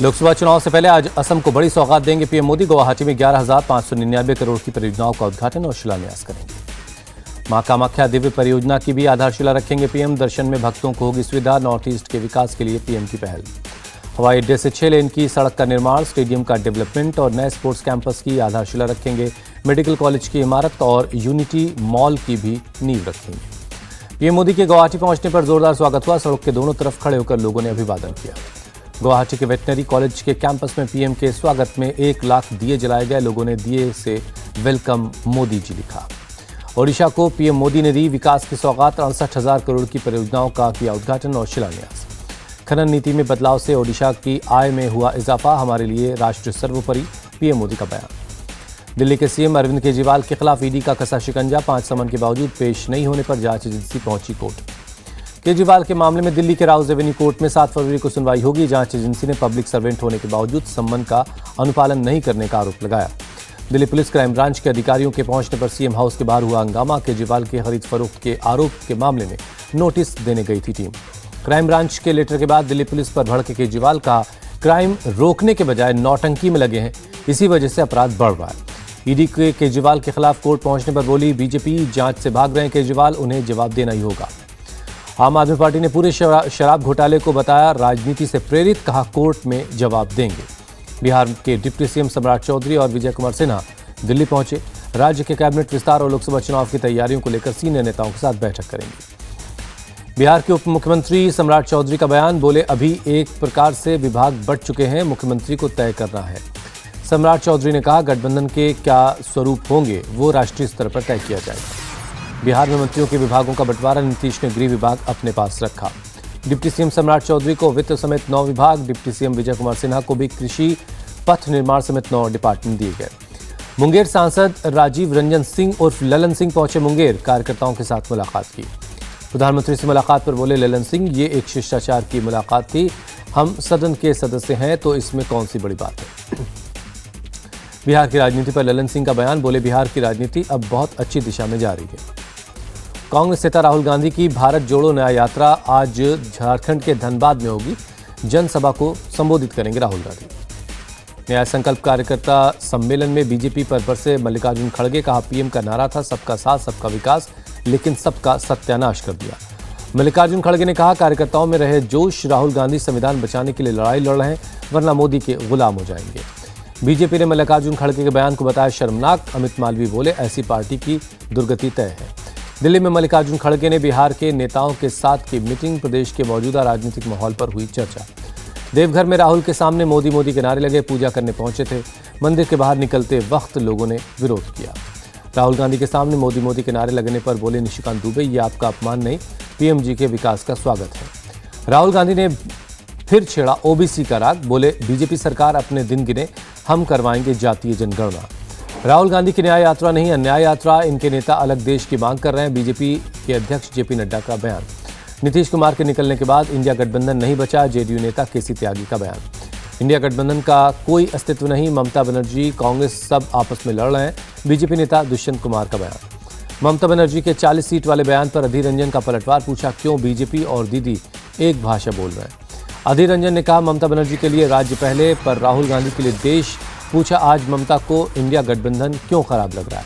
लोकसभा चुनाव से पहले आज असम को बड़ी सौगात देंगे पीएम मोदी। गुवाहाटी में 11,599 करोड़ की परियोजनाओं का उद्घाटन और शिलान्यास करेंगे। मां कामाख्या दिव्य परियोजना की भी आधारशिला रखेंगे पीएम। दर्शन में भक्तों को होगी सुविधा। नॉर्थ ईस्ट के विकास के लिए पीएम की पहल। हवाई अड्डे से 6 लेन की सड़क का निर्माण, स्टेडियम का डेवलपमेंट और नए स्पोर्ट्स कैंपस की आधारशिला रखेंगे। मेडिकल कॉलेज की इमारत और यूनिटी मॉल की भी नींव रखेंगे। पीएम मोदी के गुवाहाटी पहुंचने पर जोरदार स्वागत हुआ। सड़क के दोनों तरफ खड़े होकर लोगों ने अभिवादन किया। गुवाहाटी के वेटनरी कॉलेज के कैंपस में पीएम के स्वागत में 1 लाख दिए जलाए गए। लोगों ने दिए से वेलकम मोदी जी लिखा। ओडिशा को पीएम मोदी ने दी विकास की सौगात। 68,000 करोड़ की परियोजनाओं का किया उद्घाटन और शिलान्यास। खनन नीति में बदलाव से ओडिशा की आय में हुआ इजाफा। हमारे लिए राष्ट्र सर्वोपरि, पीएम मोदी का बयान। दिल्ली के सीएम अरविंद केजरीवाल के खिलाफ ईडी का कसा शिकंजा। 5 समन के बावजूद पेश नहीं होने पर जांच एजेंसी पहुंची कोर्ट। केजरीवाल के मामले में दिल्ली के राउज एवेन्यू कोर्ट में 7 फरवरी को सुनवाई होगी। जांच एजेंसी ने पब्लिक सर्वेंट होने के बावजूद सम्मन का अनुपालन नहीं करने का आरोप लगाया। दिल्ली पुलिस क्राइम ब्रांच के अधिकारियों के पहुंचने पर सीएम हाउस के बाहर हुआ हंगामा। केजरीवाल के खरीद फरोख्त के आरोप के मामले में नोटिस देने गई थी टीम। क्राइम ब्रांच के लेटर के बाद दिल्ली पुलिस पर भड़के केजरीवाल का क्राइम रोकने के बजाय नौटंकी में लगे हैं, इसी वजह से अपराध बढ़ रहा है। ईडी के केजरीवाल के खिलाफ कोर्ट पहुंचने पर बोली बीजेपी जांच से भाग रहे हैं केजरीवाल, उन्हें जवाब देना ही होगा। आम आदमी पार्टी ने पूरे शराब घोटाले को बताया राजनीति से प्रेरित, कहा कोर्ट में जवाब देंगे। बिहार के डिप्टी सीएम सम्राट चौधरी और विजय कुमार सिन्हा दिल्ली पहुंचे। राज्य के कैबिनेट विस्तार और लोकसभा चुनाव की तैयारियों को लेकर सीनियर नेताओं के साथ बैठक करेंगे। बिहार के उप मुख्यमंत्री सम्राट चौधरी का बयान, बोले अभी एक प्रकार से विभाग बढ़ चुके हैं, मुख्यमंत्री को तय करना है। सम्राट चौधरी ने कहा गठबंधन के क्या स्वरूप होंगे वो राष्ट्रीय स्तर पर तय किया जाएगा। बिहार में मंत्रियों के विभागों का बंटवारा, नीतीश ने गृह विभाग अपने पास रखा। डिप्टी सीएम सम्राट चौधरी को वित्त समेत 9 विभाग, डिप्टी सीएम विजय कुमार सिन्हा को भी कृषि, पथ निर्माण समेत 9 डिपार्टमेंट दिए गए। मुंगेर सांसद राजीव रंजन सिंह उर्फ ललन सिंह पहुंचे मुंगेर, कार्यकर्ताओं के साथ मुलाकात की। प्रधानमंत्री से मुलाकात पर बोले ललन सिंह, ये एक शिष्टाचार की मुलाकात थी, हम सदन के सदस्य हैं तो इसमें कौन सी बड़ी बात है। बिहार की राजनीति पर ललन सिंह का बयान, बोले बिहार की राजनीति अब बहुत अच्छी दिशा में जा रही है। कांग्रेस नेता राहुल गांधी की भारत जोड़ो न्याय यात्रा आज झारखंड के धनबाद में होगी। जनसभा को संबोधित करेंगे राहुल गांधी। न्याय संकल्प कार्यकर्ता सम्मेलन में बीजेपी पर बरसे मल्लिकार्जुन खड़गे, कहा पीएम का नारा था सबका साथ सबका विकास, लेकिन सबका सत्यानाश कर दिया। मल्लिकार्जुन खड़गे ने कहा कार्यकर्ताओं में रहे जोश, राहुल गांधी संविधान बचाने के लिए लड़ाई लड़ रहे हैं, वरना मोदी के गुलाम हो जाएंगे। बीजेपी ने मल्लिकार्जुन खड़गे के बयान को बताया शर्मनाक। अमित मालवीय बोले ऐसी पार्टी की दुर्गति तय है। दिल्ली में मल्लिकार्जुन खड़गे ने बिहार के नेताओं के साथ की मीटिंग, प्रदेश के मौजूदा राजनीतिक माहौल पर हुई चर्चा। देवघर में राहुल के सामने मोदी मोदी के नारे लगे, पूजा करने पहुंचे थे। मंदिर के बाहर निकलते वक्त लोगों ने विरोध किया। राहुल गांधी के सामने मोदी मोदी के नारे लगने पर बोले निशिकांत दुबे, ये आपका अपमान नहीं, पीएम जी के विकास का स्वागत है। राहुल गांधी ने फिर छेड़ा ओबीसी का राग, बोले बीजेपी सरकार अपने दिन गिने, हम करवाएंगे जातीय जनगणना। राहुल गांधी की न्याय यात्रा नहीं अन्याय यात्रा, इनके नेता अलग देश की मांग कर रहे हैं। बीजेपी के अध्यक्ष जेपी नड्डा का बयान। नीतीश कुमार के निकलने के बाद इंडिया गठबंधन नहीं बचा, जेडीयू नेता केसी त्यागी का बयान। इंडिया गठबंधन का कोई अस्तित्व नहीं, ममता बनर्जी कांग्रेस सब आपस में लड़ रहे हैं, बीजेपी नेता दुष्यंत कुमार का बयान। ममता बनर्जी के 40 सीट वाले बयान पर अधीर रंजन का पलटवार, पूछा क्यों बीजेपी और दीदी एक भाषा बोल रहे हैं। अधीर रंजन ने कहा ममता बनर्जी के लिए राज्य पहले, पर राहुल गांधी के लिए देश। पूछा आज ममता को इंडिया गठबंधन क्यों खराब लग रहा है।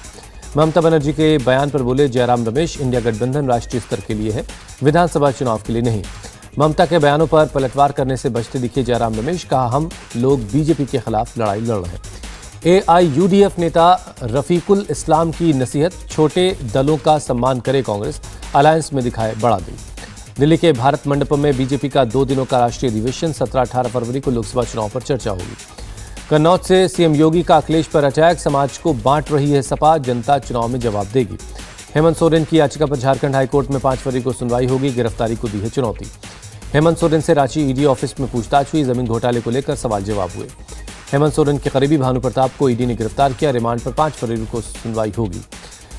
ममता बनर्जी के बयान पर बोले जयराम रमेश, इंडिया गठबंधन राष्ट्रीय स्तर के लिए है, विधानसभा चुनाव के लिए नहीं। ममता के बयानों पर पलटवार करने से बचते दिखे जयराम रमेश, कहा हम लोग बीजेपी के खिलाफ लड़ाई लड़ रहे हैं। एआईयूडीएफ नेता रफीकुल इस्लाम की नसीहत, छोटे दलों का सम्मान करे कांग्रेस, अलायंस में दिखाए बड़ा दिल। दिल्ली के भारत मंडपम में बीजेपी का 2 दिनों का राष्ट्रीय अधिवेशन, 17-18 फरवरी को लोकसभा चुनाव पर चर्चा होगी। कन्नौज से सीएम योगी का अखिलेश पर अटैक, समाज को बांट रही है सपा, जनता चुनाव में जवाब देगी। हेमंत सोरेन की याचिका पर झारखंड हाईकोर्ट में 5 फरवरी को सुनवाई होगी, गिरफ्तारी को दी है चुनौती। हेमंत सोरेन से रांची ईडी ऑफिस में पूछताछ हुई, जमीन घोटाले को लेकर सवाल जवाब हुए। हेमंत सोरेन के करीबी भानु प्रताप को ईडी ने गिरफ्तार किया, रिमांड पर 5 फरवरी को सुनवाई होगी।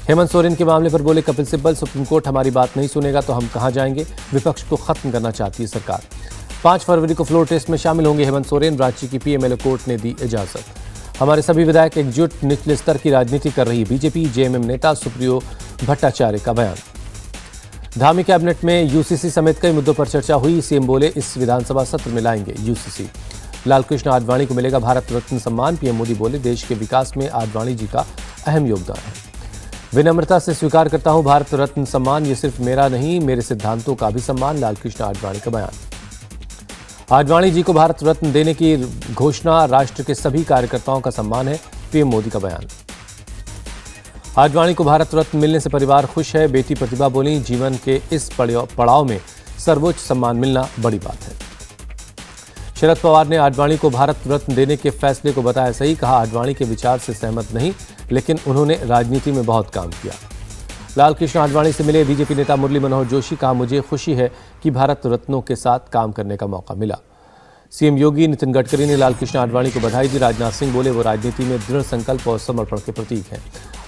हेमंत सोरेन के मामले पर बोले कपिल सिब्बल, सुप्रीम कोर्ट हमारी बात नहीं सुनेगा तो हम कहां जाएंगे, विपक्ष को खत्म करना चाहती है सरकार। 5 फरवरी को फ्लोर टेस्ट में शामिल होंगे हेमंत सोरेन, रांची की पीएमएलए कोर्ट ने दी इजाजत। हमारे सभी विधायक एकजुट, निचले स्तर की राजनीति कर रही बीजेपी, जेएमएम नेता सुप्रियो भट्टाचार्य का बयान। धामी कैबिनेट में यूसीसी समेत कई मुद्दों पर चर्चा हुई, सीएम बोले इस विधानसभा सत्र में लाएंगे यूसीसी। लालकृष्ण आडवाणी को मिलेगा भारत रत्न सम्मान। पीएम मोदी बोले, देश के विकास में आडवाणी जी का अहम योगदान है। विनम्रता से स्वीकार करता हूं भारत रत्न सम्मान, ये सिर्फ मेरा नहीं, मेरे सिद्धांतों का भी सम्मान। लालकृष्ण आडवाणी का बयान। आडवाणी जी को भारत रत्न देने की घोषणा राष्ट्र के सभी कार्यकर्ताओं का सम्मान है। पीएम मोदी का बयान। आडवाणी को भारत रत्न मिलने से परिवार खुश है। बेटी प्रतिभा बोली, जीवन के इस पड़ाव में सर्वोच्च सम्मान मिलना बड़ी बात है। शरद पवार ने आडवाणी को भारत रत्न देने के फैसले को बताया सही। कहा, आडवाणी के विचार से सहमत नहीं, लेकिन उन्होंने राजनीति में बहुत काम किया। लालकृष्ण आडवाणी से मिले बीजेपी नेता मुरली मनोहर जोशी। कहा, मुझे खुशी है कि भारत रत्नों के साथ काम करने का मौका मिला। सीएम योगी, नितिन गडकरी ने लालकृष्ण आडवाणी को बधाई दी। राजनाथ सिंह बोले, वो राजनीति में दृढ़ संकल्प और समर्पण के प्रतीक हैं।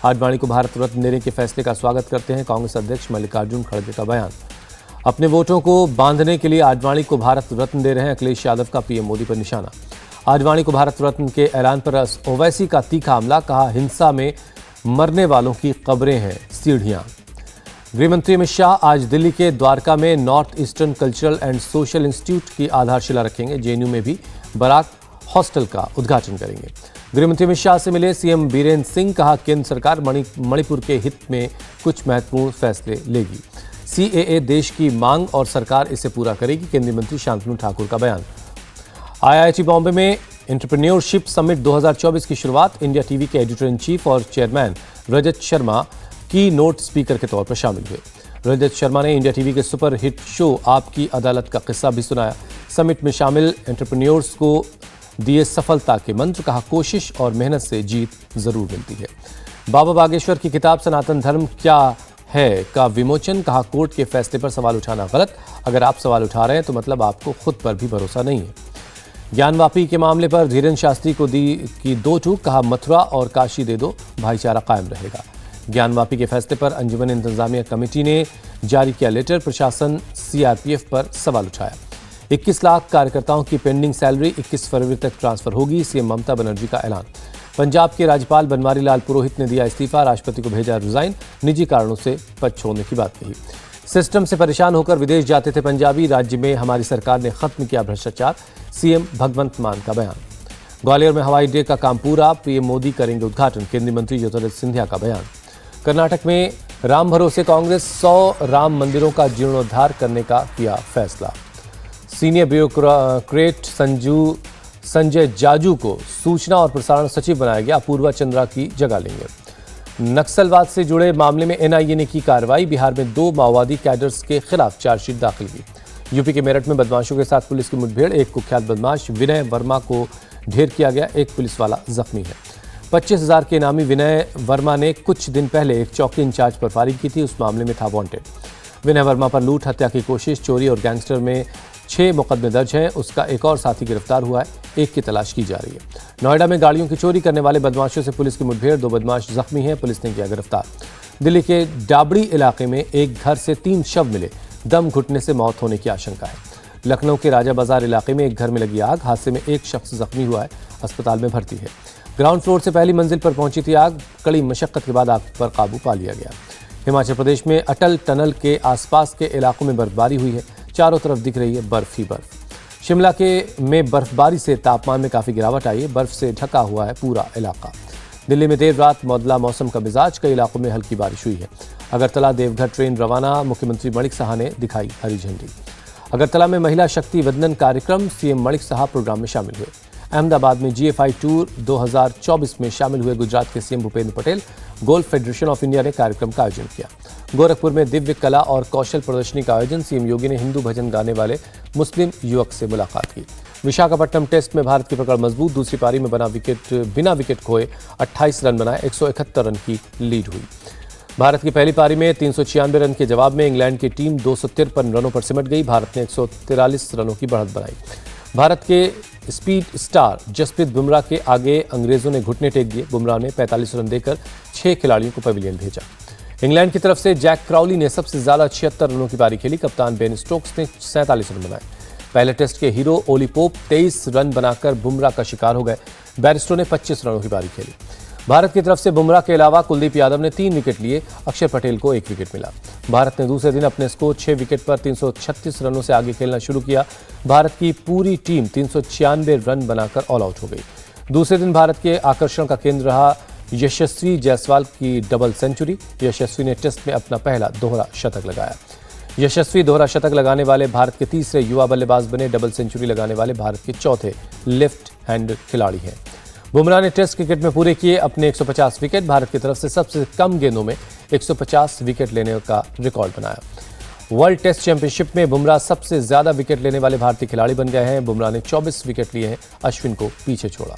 आडवाणी को भारत रत्न देने के फैसले का स्वागत करते हैं। कांग्रेस अध्यक्ष मल्लिकार्जुन खड़गे का बयान। अपने वोटों को बांधने के लिए आडवाणी को भारत रत्न दे रहे हैं अखिलेश यादव का पीएम मोदी पर निशाना। आडवाणी को भारत रत्न के ऐलान पर ओवैसी का तीखा हमला। कहा, हिंसा में मरने वालों की कब्रें हैं सीढ़ियां। गृहमंत्री अमित शाह आज दिल्ली के द्वारका में north eastern cultural and social institute की आधारशिला रखेंगे। जेएनयू में भी बराक हॉस्टल का उद्घाटन करेंगे। गृहमंत्री अमित शाह से मिले सीएम बीरेंद्र सिंह। कहा, केंद्र सरकार मणिपुर के हित में कुछ महत्वपूर्ण फैसले लेगी। सीएए देश की मांग और सरकार इसे पूरा करेगी। केंद्रीय मंत्री शांतनु ठाकुर का बयान। आईआईटी बॉम्बे में एंटरप्रेन्योरशिप समिट 2024 की शुरुआत। इंडिया टीवी के एडिटर इन चीफ और चेयरमैन रजत शर्मा की नोट स्पीकर के तौर पर शामिल हुए। रजत शर्मा ने इंडिया टीवी के सुपर हिट शो आपकी अदालत का किस्सा भी सुनाया। समिट में शामिल एंटरप्रेन्योर्स को दिए सफलता के मंत्र। कहा, कोशिश और मेहनत से जीत जरूर मिलती है। बाबा बागेश्वर की किताब सनातन धर्म क्या है का विमोचन। कहा, कोर्ट के फैसले पर सवाल उठाना गलत। अगर आप सवाल उठा रहे हैं तो मतलब आपको खुद पर भी भरोसा नहीं है। ज्ञानवापी के मामले पर धीरेन्द्र शास्त्री को दी की दो टूक। कहा, मथुरा और काशी दे दो, भाईचारा कायम रहेगा। ज्ञानवापी के फैसले पर अंजुमन इंतजामिया कमेटी ने जारी किया लेटर। प्रशासन सीआरपीएफ पर सवाल उठाया। 21 लाख कार्यकर्ताओं की पेंडिंग सैलरी 21 फरवरी तक ट्रांसफर होगी। सीएम ममता बनर्जी का ऐलान। पंजाब के राज्यपाल बनवारी लाल पुरोहित ने दिया इस्तीफा। राष्ट्रपति को भेजा रिजाइन। निजी कारणों से पद छोड़ने की बात कही। सिस्टम से परेशान होकर विदेश जाते थे पंजाबी। राज्य में हमारी सरकार ने खत्म किया भ्रष्टाचार। सीएम भगवंत मान का बयान। ग्वालियर में हवाई अड्डे का काम पूरा। पीएम मोदी करेंगे उद्घाटन। केंद्रीय मंत्री ज्योतिरादित्य सिंधिया का बयान। कर्नाटक में राम भरोसे कांग्रेस 100 राम मंदिरों का जीर्णोद्धार करने का किया फैसला। सीनियर ब्यूरोक्रेट संजय जाजू को सूचना और प्रसारण सचिव बनाया गया। अपूर्वा चंद्रा की जगह लेंगे। नक्सलवाद से जुड़े मामले में एनआईए ने की कार्रवाई। बिहार में 2 माओवादी कैडर्स के खिलाफ चार्जशीट दाखिल की। यूपी के मेरठ में बदमाशों के साथ पुलिस की मुठभेड़। एक कुख्यात बदमाश विनय वर्मा को ढेर किया गया। एक पुलिस वाला जख्मी है। 25,000 के इनामी विनय वर्मा ने कुछ दिन पहले एक चौकी इंचार्ज पर फायरिंग की थी। उस मामले में था वांटेड। विनय वर्मा पर लूट, हत्या की कोशिश, चोरी और गैंगस्टर में 6 मुकदमे दर्ज हैं। उसका एक और साथी गिरफ्तार हुआ है। एक की तलाश की जा रही है। नोएडा में गाड़ियों की चोरी करने वाले बदमाशों से पुलिस की मुठभेड़। 2 बदमाश जख्मी हैं। पुलिस ने किया गिरफ्तार। दिल्ली के डाबड़ी इलाके में एक घर से 3 शव मिले। दम घुटने से मौत होने की आशंका है। लखनऊ के राजा बाजार इलाके में एक घर में लगी आग। हादसे में एक शख्स जख्मी हुआ है। अस्पताल में भर्ती है। ग्राउंड फ्लोर से पहली मंजिल पर पहुंची थी आग। कड़ी मशक्कत के बाद आग पर काबू पा लिया गया। हिमाचल प्रदेश में अटल टनल के आसपास के इलाकों में बर्फबारी हुई है। चारों तरफ दिख रही है बर्फ ही बर्फ। शिमला में बर्फबारी से तापमान में काफ़ी गिरावट आई है। बर्फ से ढका हुआ है पूरा इलाका। दिल्ली में देर रात मौदला मौसम का मिजाज। कई इलाकों में हल्की बारिश हुई है। अगरतला देवघर ट्रेन रवाना। मुख्यमंत्री माणिक साहा ने दिखाई हरी झंडी। अगरतला में महिला शक्ति वंदन कार्यक्रम। सीएम माणिक साहा प्रोग्राम में शामिल हुए। अहमदाबाद में जीएफआई टूर 2024 में शामिल हुए गुजरात के CM Bhupendra Patel. Golf federation of India ने कार्यक्रम का आयोजन किया। गोरखपुर में दिव्य कला और कौशल प्रदर्शनी का आयोजन। सीएम योगी ने हिंदू भजन गाने वाले मुस्लिम युवक से मुलाकात की। विशाखापट्टनम टेस्ट में भारत की पकड़ मजबूत। दूसरी पारी में बिना विकेट खोए 28 रन बनाए। 171 रन की लीड हुई। भारत की पहली पारी में 396 रन के जवाब में इंग्लैंड की टीम 253 रनों पर सिमट गई। भारत ने 143 रनों की बढ़त बनाई। भारत के स्पीड स्टार जसप्रीत बुमराह के आगे अंग्रेजों ने घुटने टेक दिए। बुमराह ने 45 रन देकर 6 खिलाड़ियों को पवेलियन भेजा। इंग्लैंड की तरफ से जैक क्राउली ने सबसे ज्यादा 76 रनों की पारी खेली। कप्तान बेन स्टोक्स ने 47 रन बनाए। पहले टेस्ट के हीरो ओली पोप 23 रन बनाकर बुमराह का शिकार हो गए। बैरिस्टो ने 25 रनों की पारी खेली। भारत की तरफ से बुमराह के अलावा कुलदीप यादव ने 3 विकेट लिए, अक्षर पटेल को 1 विकेट मिला। भारत ने दूसरे दिन अपने स्कोर 6 विकेट पर 336 रनों से आगे खेलना शुरू किया। भारत की पूरी टीम 396 रन बनाकर ऑल आउट हो गई। दूसरे दिन भारत के आकर्षण का केंद्र रहा यशस्वी जायसवाल की डबल सेंचुरी। यशस्वी ने टेस्ट में अपना पहला दोहरा शतक लगाया। यशस्वी दोहरा शतक लगाने वाले भारत के तीसरे युवा बल्लेबाज बने। डबल सेंचुरी लगाने वाले भारत के चौथे लेफ्ट हैंड खिलाड़ी हैं। बुमराह ने टेस्ट क्रिकेट में पूरे किए अपने 150 विकेट। भारत की तरफ से सबसे कम गेंदों में 150 विकेट लेने का रिकॉर्ड बनाया। वर्ल्ड टेस्ट चैंपियनशिप में बुमराह सबसे ज्यादा विकेट लेने वाले भारतीय खिलाड़ी बन गए हैं। बुमराह ने 24 विकेट लिए हैं, अश्विन को पीछे छोड़ा।